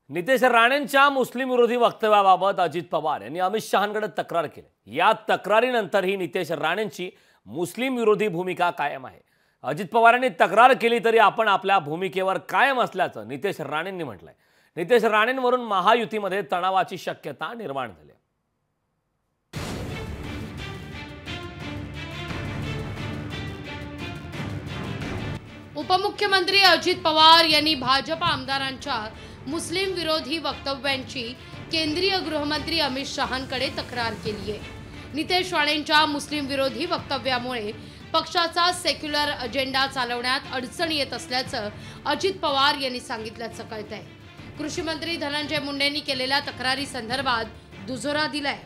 नितेश राणेंच्या मुस्लिम विरोधी वक्तव्याबाबत अजित पवार यांनी अमित शहांकडे तक्रार केली। या तक्रारीनंतरही नितेश राणेंची मुस्लिम विरोधी भूमिका कायम आहे। अजित पवारांनी तक्रार केली तरी आपण आपल्या भूमिकेवर कायम असल्याचं नितेश राणेंनी म्हटलंय। नितेश राणेंवरून महायुतीमध्ये तणावाची शक्यता निर्माण झाली। उपमुख्यमंत्री अजित पवार यांनी भाजप आमदारांच्या मुस्लिम विरोधी वक्तव्यांची केंद्रीय गृहमंत्री अमित शहांकडे तक्रार केली आहे। नितेश राणेंच्या मुस्लिम विरोधी वक्तव्यामुळे पक्षाचा सेक्युलर अजेंडा चालवण्यात अडचण येत असल्याचं अजित पवार यांनी सांगितल्याचं कळतंय। कृषी मंत्री धनंजय मुंडेंनी केलेल्या तक्रारी संदर्भात दुजोरा दिलाय।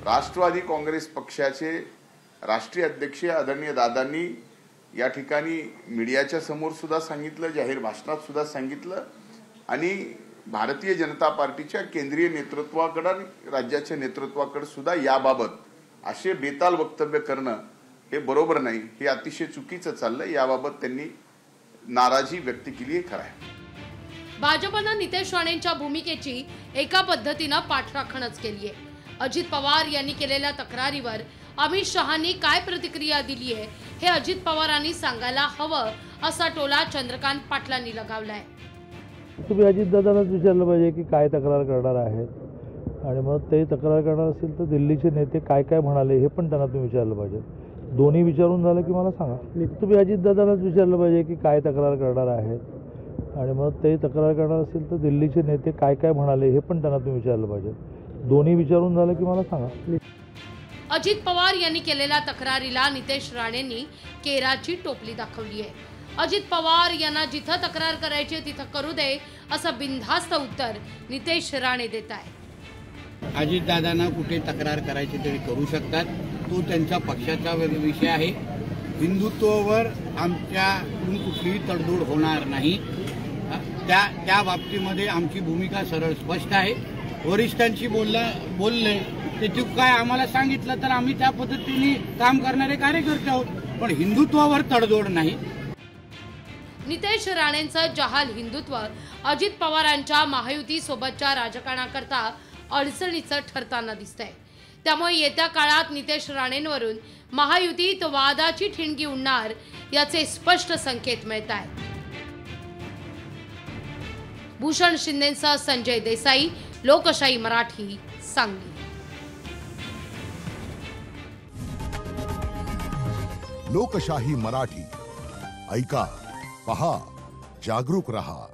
राष्ट्रवादी काँग्रेस पक्षाचे राष्ट्रीय अध्यक्ष आदरणीय दादांनी या ठिकाणी मीडियाच्या समोर सुद्धा सांगितलं, जाहीर भाषणात सुद्धा सांगितलं आणि भारतीय जनता पार्टीच्या केंद्रीय नेतृत्वाकडे राज्याच्या नेतृत्वाकडे सुद्धा याबाबत असे बेताल वक्तव्य करणं हे बरोबर नाही, हे अतिशय चुकीचं चाललंय। याबाबत त्यांनी नाराजी व्यक्त केली आहे। खरं आहे भाजपनं नितेश राणेंच्या भूमिकेची एका पद्धतीनं पाठराखणच केली आहे। अजित पवार यांनी केलेल्या तक्रारीवर अमित शहांनी काय प्रतिक्रिया दिली आहे हे अजित पवारांनी सांगायला हवं असा टोला चंद्रकांत पाटलांनी लगावलाय। तुम्ही अजितदादांनाच विचारलं पाहिजे की काय तक्रार करणार आहेत आणि मग ते तक्रार करणार असेल तर दिल्लीचे नेते काय काय म्हणाले हे पण त्यांना तुम्ही विचारलं पाहिजे। दोन्ही विचारून झालं की मला सांगा। तुम्ही अजितदादांनाच विचारलं पाहिजे की काय तक्रार करणार आहेत आणि मग ते तक्रार करणार असेल तर दिल्लीचे नेते काय काय म्हणाले हे पण त्यांना तुम्ही विचारलं पाहिजे। दोन्ही विचारून झालं की मला सांगा। अजित पवार यांनी केलेल्या तक्रारीला नितेश राणेंनी केराची टोपली दाखवली आहे। अजित पवार यांना जिथं तक्रार करायची तिथं करू दे असं बिनधास्त उत्तर नितेश राणे देत आहेत। अजितदादांना कुठे तक्रार करायची तरी करू शकतात, तो त्यांच्या पक्षाचा विषय आहे। हिंदुत्वावर आमच्याकडून कुठलीही तडजोड होणार नाही। त्या बाबतीमध्ये आमची भूमिका सरळ स्पष्ट आहे। वरिष्ठांशी बोलले ते काय आम्हाला सांगितलं तर आम्ही त्या पद्धतीने काम करणारे कार्यकर्ते आहोत, पण हिंदुत्वावर तडजोड नाही। नितेश राणेंचं जहाल हिंदुत्व अजित पवारांच्या महायुती सोबतच्या राजकारणाकरता अडचणीचं ठरताना दिसतंय। त्यामुळे येत्या काळात नितेश राणेंवरून महायुतीत वादाची ठिणगी उडणार याचे स्पष्ट संकेत मिळत आहेत। भूषण शिंदेंसह संजय देसाई, लोकशाही मराठी, सांगली। लोकशाही मराठी ऐका, पहा, जागरूक रहा।